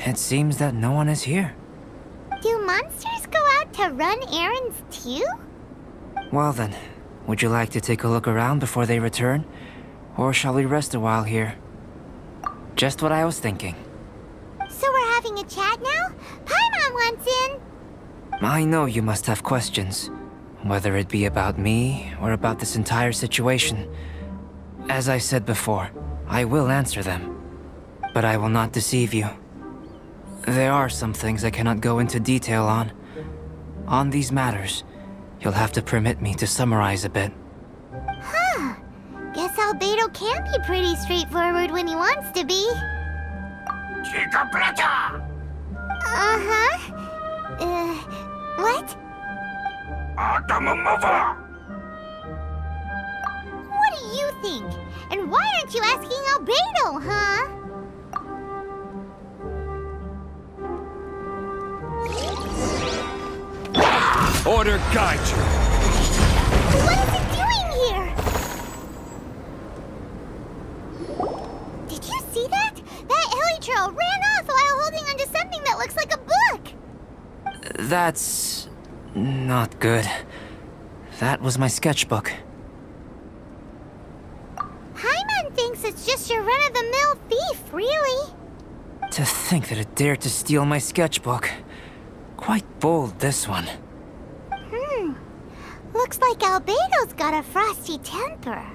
It seems that no one is here. Do monsters go out to run errands too? Well then, would you like to take a look around before they return? Or shall we rest a while here? Just what I was thinking. So we're having a chat now? Paimon wants in! I know you must have questions, whether it be about me or about this entire situation. As I said before, I will answer them. But I will not deceive you. There are some things I cannot go into detail on. On these matters, you'll have to permit me to summarize a bit. Huh. Guess Albedo can be pretty straightforward when he wants to be. Uh-huh. What? What do you think? And why aren't you asking Albedo, huh? Order guide you! What is it doing here? Did you see that? That Elytra ran off while holding onto something that looks like a book! That's... not good. That was my sketchbook. Paimon thinks it's just your run-of-the-mill thief, really. To think that it dared to steal my sketchbook. Quite bold, this one. Looks like Albedo's got a frosty temper.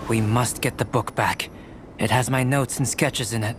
We must get the book back. It has my notes and sketches in it.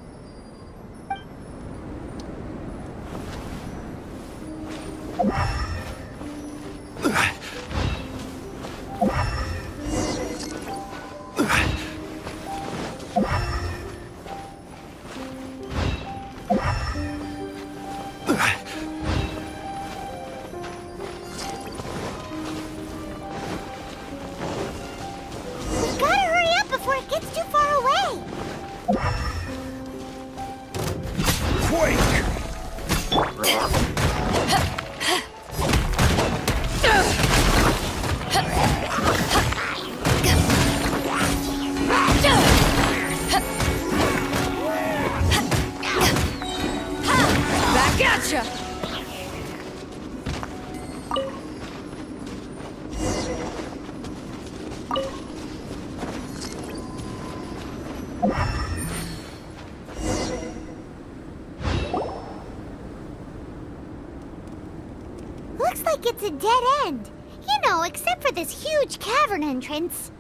Looks like it's a dead end. You know, except for this huge cavern entrance.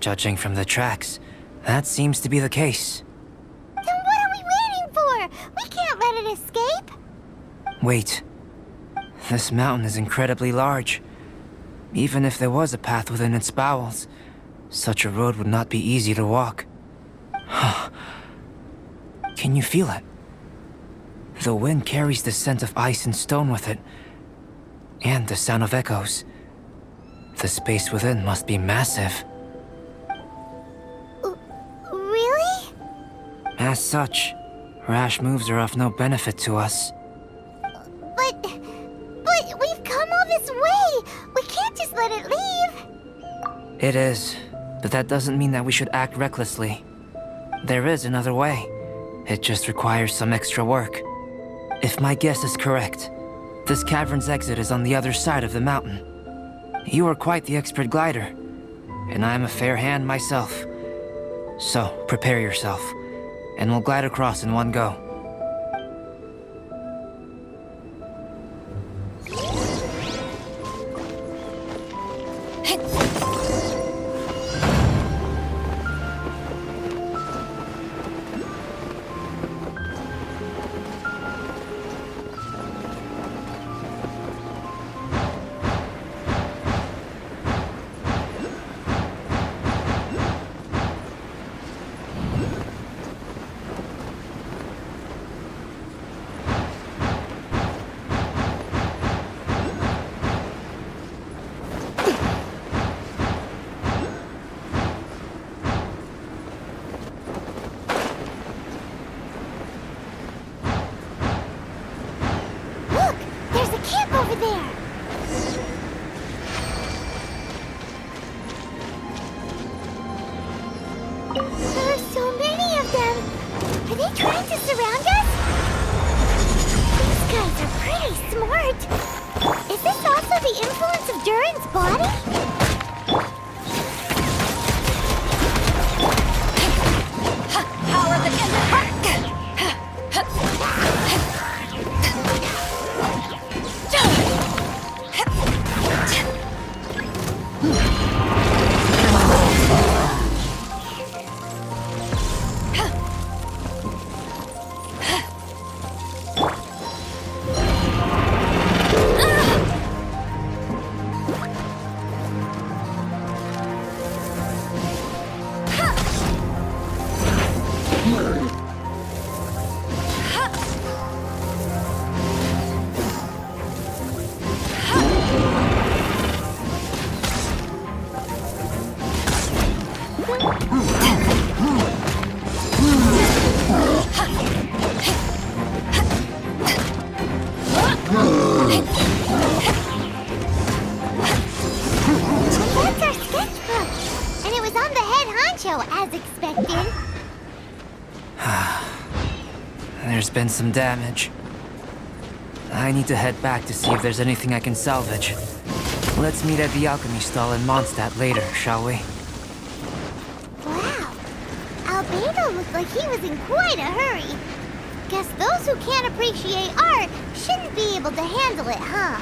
Judging from the tracks, that seems to be the case. Then what are we waiting for? We can't let it escape. Wait. This mountain is incredibly large. Even if there was a path within its bowels, such a road would not be easy to walk. Can you feel it? The wind carries the scent of ice and stone with it, and the sound of echoes. The space within must be massive. Really? As such, rash moves are of no benefit to us. But we've come all this way. We can't just let it leave. It is, but that doesn't mean that we should act recklessly. There is another way. It just requires some extra work. If my guess is correct, this cavern's exit is on the other side of the mountain. You are quite the expert glider, and I am a fair hand myself. So, prepare yourself, and we'll glide across in one go. There are so many of them. Are they trying to surround us? These guys are pretty smart. Is this also the influence of Durin's body? Power the That's our sketchbook. And it was on the head honcho, as expected. There's been some damage. I need to head back to see if there's anything I can salvage. Let's meet at the alchemy stall in Mondstad later, shall we? Wow. Albedo looked like he was in quite a hurry. Guess those who can't appreciate art shouldn't be able to handle it, huh?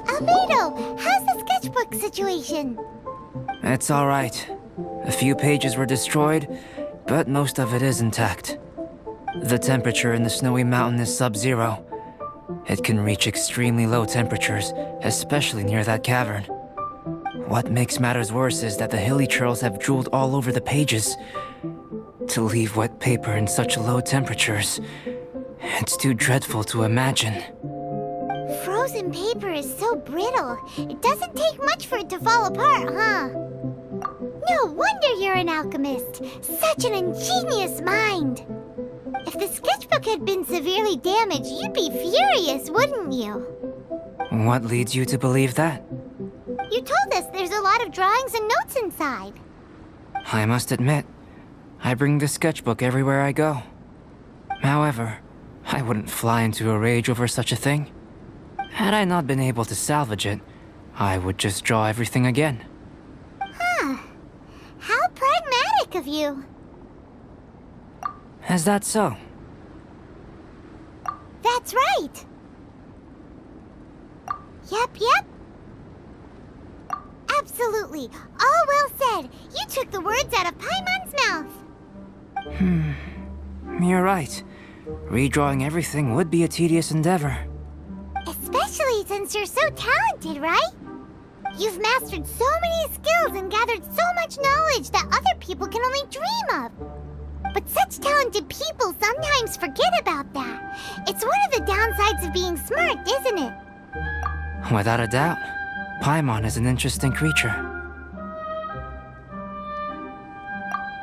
Albedo, how's the sketchbook situation? It's all right. A few pages were destroyed, but most of it is intact. The temperature in the snowy mountain is sub-zero. It can reach extremely low temperatures, especially near that cavern. What makes matters worse is that the hilly churls have drooled all over the pages. To leave wet paper in such low temperatures, it's too dreadful to imagine. Frozen paper is so brittle. It doesn't take much for it to fall apart, huh? No wonder you're an alchemist. Such an ingenious mind. If the sketchbook had been severely damaged, you'd be furious, wouldn't you? What leads you to believe that? You told us there's a lot of drawings and notes inside. I must admit, I bring the sketchbook everywhere I go. However, I wouldn't fly into a rage over such a thing. Had I not been able to salvage it, I would just draw everything again. Huh. How pragmatic of you. Is that so? That's right. Yep. Absolutely. All well said. You took the words out of Paimon's mouth. You're right. Redrawing everything would be a tedious endeavor. Especially since you're so talented, right? You've mastered so many skills and gathered so much knowledge that other people can only dream of. But such talented people sometimes forget about that. It's one of the downsides of being smart, isn't it? Without a doubt, Paimon is an interesting creature.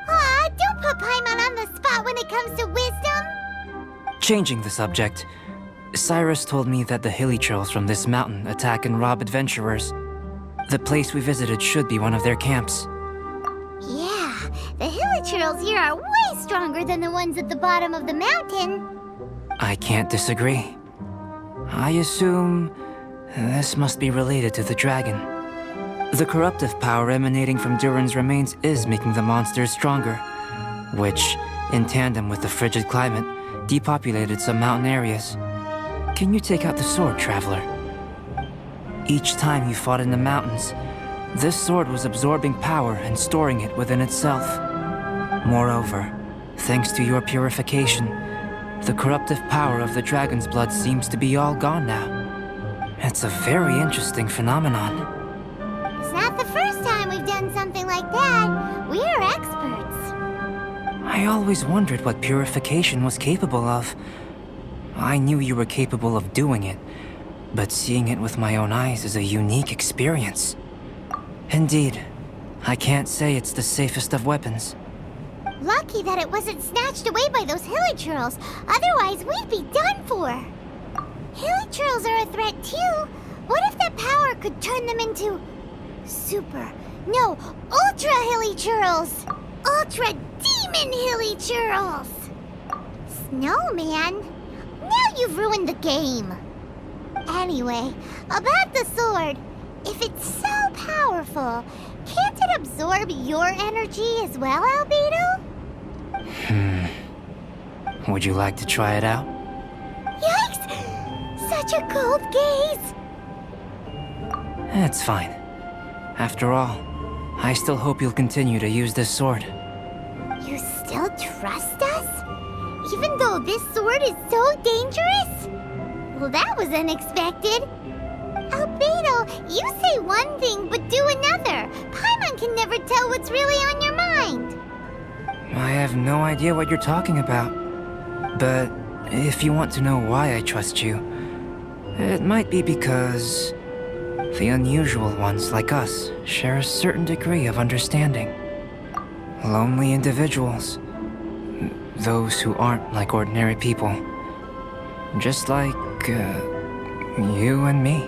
Aw, don't put Paimon on the spot when it comes to wisdom. Changing the subject, Cyrus told me that the hilly churls from this mountain attack and rob adventurers. The place we visited should be one of their camps. Yeah, the hilichurls here are way stronger than the ones at the bottom of the mountain. I can't disagree. I assume this must be related to the dragon. The corruptive power emanating from Durin's remains is making the monsters stronger, which, in tandem with the frigid climate, depopulated some mountain areas. Can you take out the sword, traveler? Each time you fought in the mountains, this sword was absorbing power and storing it within itself. Moreover, thanks to your purification, the corruptive power of the dragon's blood seems to be all gone now. It's a very interesting phenomenon. It's not the first time we've done something like that. We're experts. I always wondered what purification was capable of. I knew you were capable of doing it, but seeing it with my own eyes is a unique experience. Indeed, I can't say it's the safest of weapons. Lucky that it wasn't snatched away by those hilichurls. Otherwise, we'd be done for. Hilichurls are a threat too. What if that power could turn them into Super, no, Ultra Hilly Churls! Ultra Demon Hilly Churls! Snowman? Now you've ruined the game. Anyway, about the sword. If it's so powerful, can't it absorb your energy as well, Albedo? Would you like to try it out? Yikes! Such a cold gaze! It's fine. After all, I still hope you'll continue to use this sword. You still trust us? Even though this sword is so dangerous? Well, that was unexpected. Albedo, you say one thing but do another. Paimon can never tell what's really on your mind. I have no idea what you're talking about. But if you want to know why I trust you, it might be because the unusual ones like us share a certain degree of understanding. Lonely individuals. Those who aren't like ordinary people. Just like, you and me.